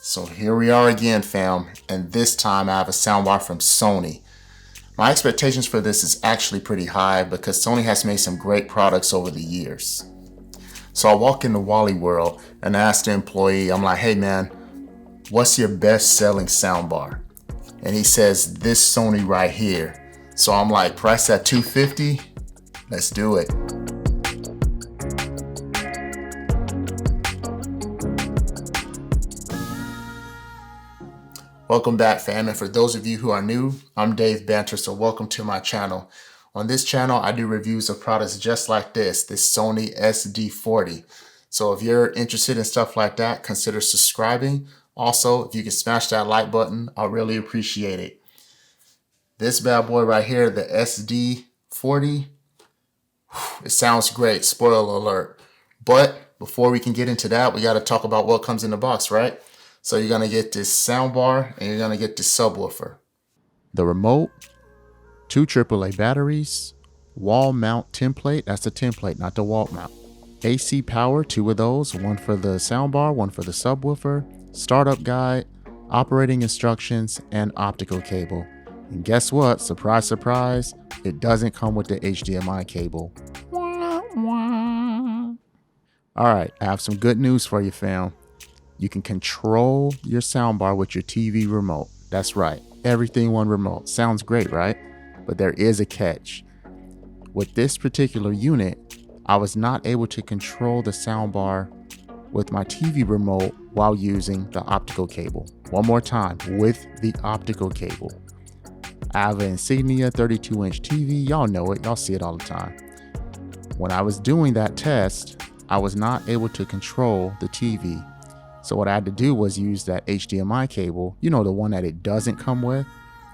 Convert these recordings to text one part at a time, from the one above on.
So here we are again, fam, and this time I have a soundbar from Sony. My expectations for this is actually pretty high because Sony has made some great products over the years. So I walk into Wally World and I ask the employee, I'm like, hey man, what's your best selling soundbar? And he says, this Sony right here. So I'm like, price at $250? Let's do it. Welcome back, fam, and for those of you who are new, I'm Dave Banter, so welcome to my channel. On this channel, I do reviews of products just like this Sony SD40. So if you're interested in stuff like that, consider subscribing. Also, if you can smash that like button, I'll really appreciate it. This bad boy right here, the SD40, it sounds great, spoiler alert. But before we can get into that, we got to talk about what comes in the box, right? So you're going to get this soundbar and you're going to get this subwoofer. The remote, 2 AAA batteries, wall mount template, that's the template, not the wall mount. AC power, 2 of those, one for the soundbar, one for the subwoofer, startup guide, operating instructions, and optical cable. And guess what? Surprise, surprise, it doesn't come with the HDMI cable. All right, I have some good news for you, fam. You can control your soundbar with your TV remote. That's right, everything one remote. Sounds great, right? But there is a catch. With this particular unit, I was not able to control the soundbar with my TV remote while using the optical cable. One more time, with the optical cable. I have an Insignia 32-inch TV. Y'all know it, y'all see it all the time. When I was doing that test, I was not able to control the TV. So what I had to do was use that HDMI cable, you know, the one that it doesn't come with.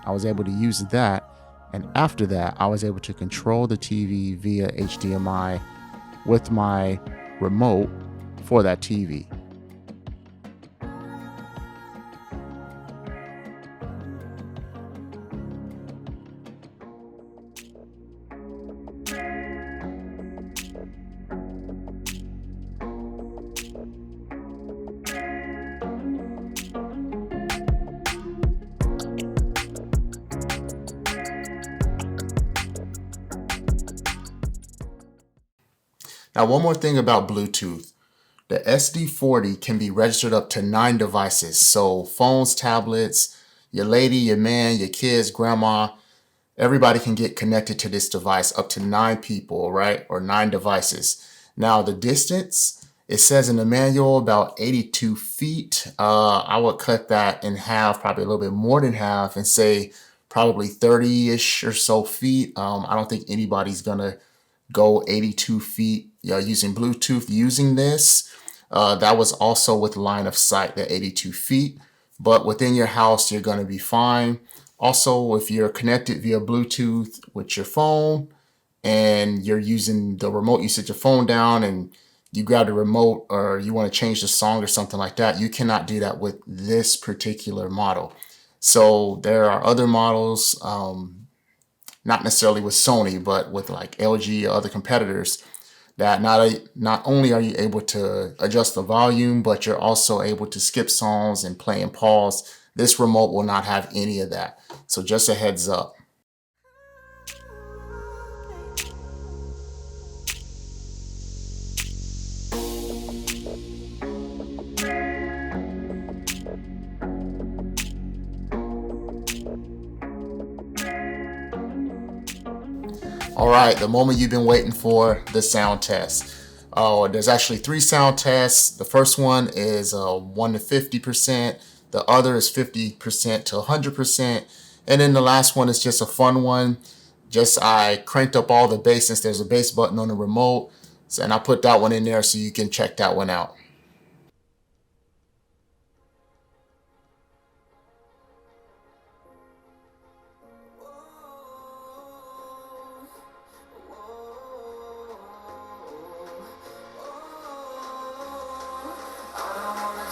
I was able to use that. And after that, I was able to control the TV via HDMI with my remote for that TV. Now, one more thing about Bluetooth. The SD40 can be registered up to 9 devices. So phones, tablets, your lady, your man, your kids, grandma, everybody can get connected to this device, up to 9 people, right? Or 9 devices. Now, the distance, it says in the manual about 82 feet. I would cut that in half, probably a little bit more than half, and say probably 30-ish or so feet. I don't think anybody's gonna go 82 feet using Bluetooth using this. That was also with line of sight, the 82 feet. But within your house, you're going to be fine. Also, if you're connected via Bluetooth with your phone and you're using the remote, you set your phone down and you grab the remote or you want to change the song or something like that, you cannot do that with this particular model. So there are other models, not necessarily with Sony, but with like LG or other competitors, that not only are you able to adjust the volume, but you're also able to skip songs and play and pause. This remote will not have any of that. So just a heads up. All right, the moment you've been waiting for, the sound test. There's actually 3 sound tests. The first one is 1 to 50%. The other is 50% to 100%. And then the last one is just a fun one. I cranked up all the bass since there's a bass button on the remote. And I put that one in there so you can check that one out.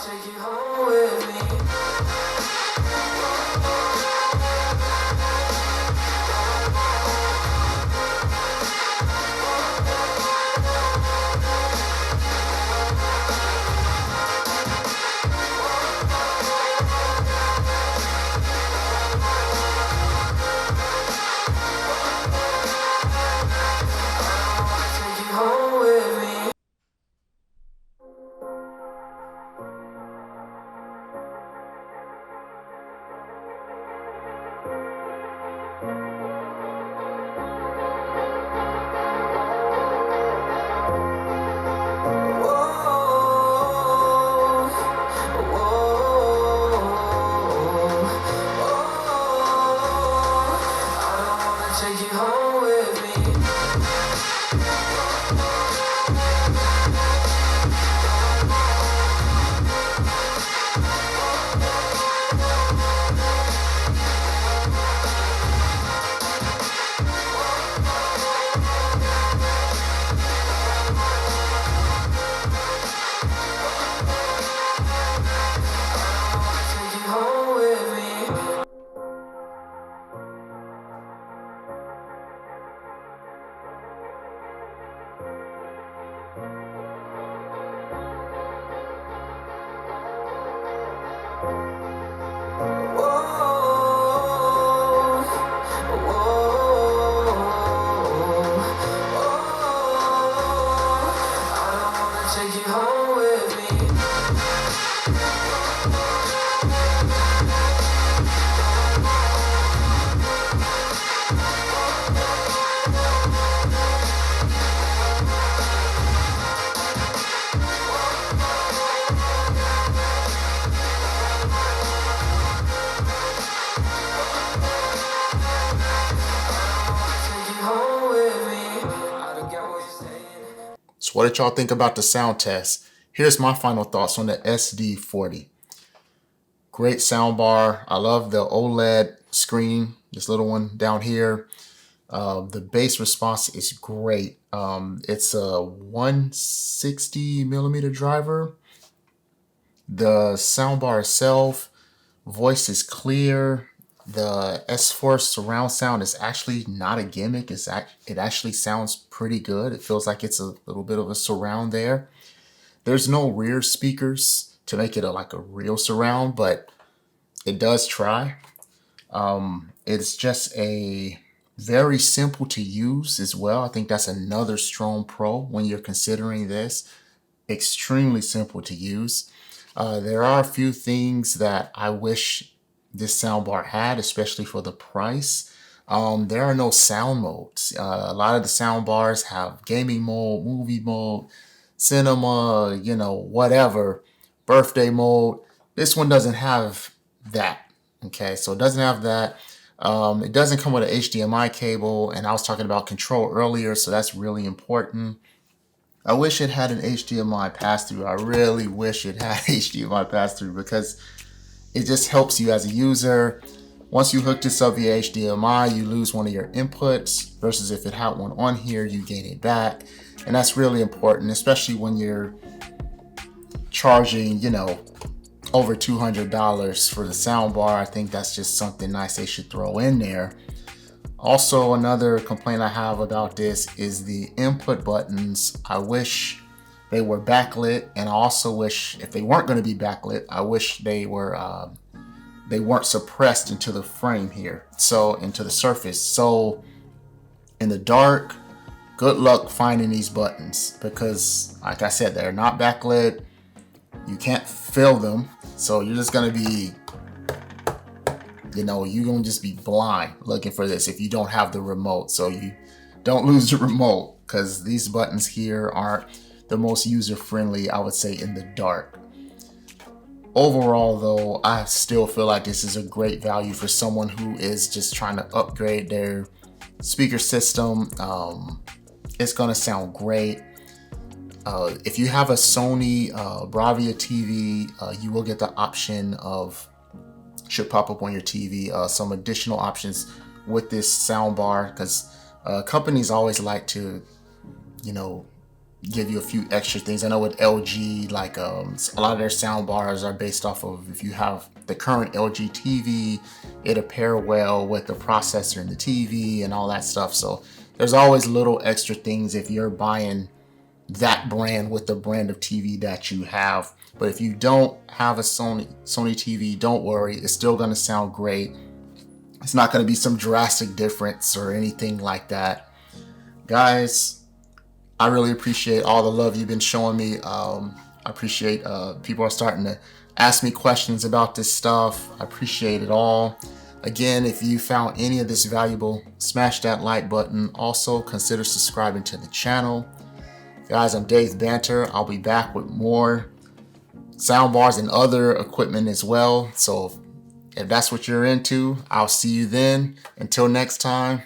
Take you home with me. Take you home with me. Take you home with me. I don't get what you're saying. So what did y'all think about the sound test? Here's my final thoughts on the SD40. Great soundbar. I love the OLED screen, this little one down here. The bass response is great. It's a 160 millimeter driver. The soundbar itself, voice is clear. The S4 surround sound is actually not a gimmick. It actually sounds pretty good. It feels like it's a little bit of a surround there. There's no rear speakers to make it like a real surround, but it does try. It's just a very simple to use as well. I think that's another strong pro when you're considering this. Extremely simple to use. There are a few things that I wish this soundbar had, especially for the price. There are no sound modes. A lot of the soundbars have gaming mode, movie mode, cinema, whatever, birthday mode. This one doesn't have that. Okay, so it doesn't have that. It doesn't come with an HDMI cable, and I was talking about control earlier, so that's really important. I wish it had an HDMI pass-through. I really wish it had HDMI pass-through because it just helps you as a user. Once you hook this up via HDMI, you lose one of your inputs versus if it had one on here, you gain it back. And that's really important, especially when you're charging, over $200 for the soundbar. I think that's just something nice they should throw in there. Also, another complaint I have about this is the input buttons. I wish they were backlit, and I also wish if they weren't going to be backlit, I wish they weren't suppressed into the frame here, so into the surface. So in the dark, good luck finding these buttons because, like I said, they're not backlit. You can't feel them, so you're just gonna be, you're gonna just be blind looking for this if you don't have the remote. So you don't lose the remote because these buttons here aren't the most user-friendly, I would say, in the dark. Overall, though, I still feel like this is a great value for someone who is just trying to upgrade their speaker system. It's gonna sound great. If you have a Sony Bravia TV, you will get the option of, should pop up on your TV, some additional options with this soundbar, because companies always like to, give you a few extra things. I know with LG, like a lot of their sound bars are based off of, if you have the current LG TV, it'll pair well with the processor in the TV and all that stuff. So there's always little extra things if you're buying that brand with the brand of TV that you have. But if you don't have a Sony TV, don't worry, it's still going to sound great. It's not going to be some drastic difference or anything like that. Guys, I really appreciate all the love you've been showing me. I appreciate people are starting to ask me questions about this stuff. I appreciate it all. Again, if you found any of this valuable, smash that like button. Also, consider subscribing to the channel. Guys, I'm Dave Banter. I'll be back with more soundbars and other equipment as well. So if that's what you're into, I'll see you then. Until next time.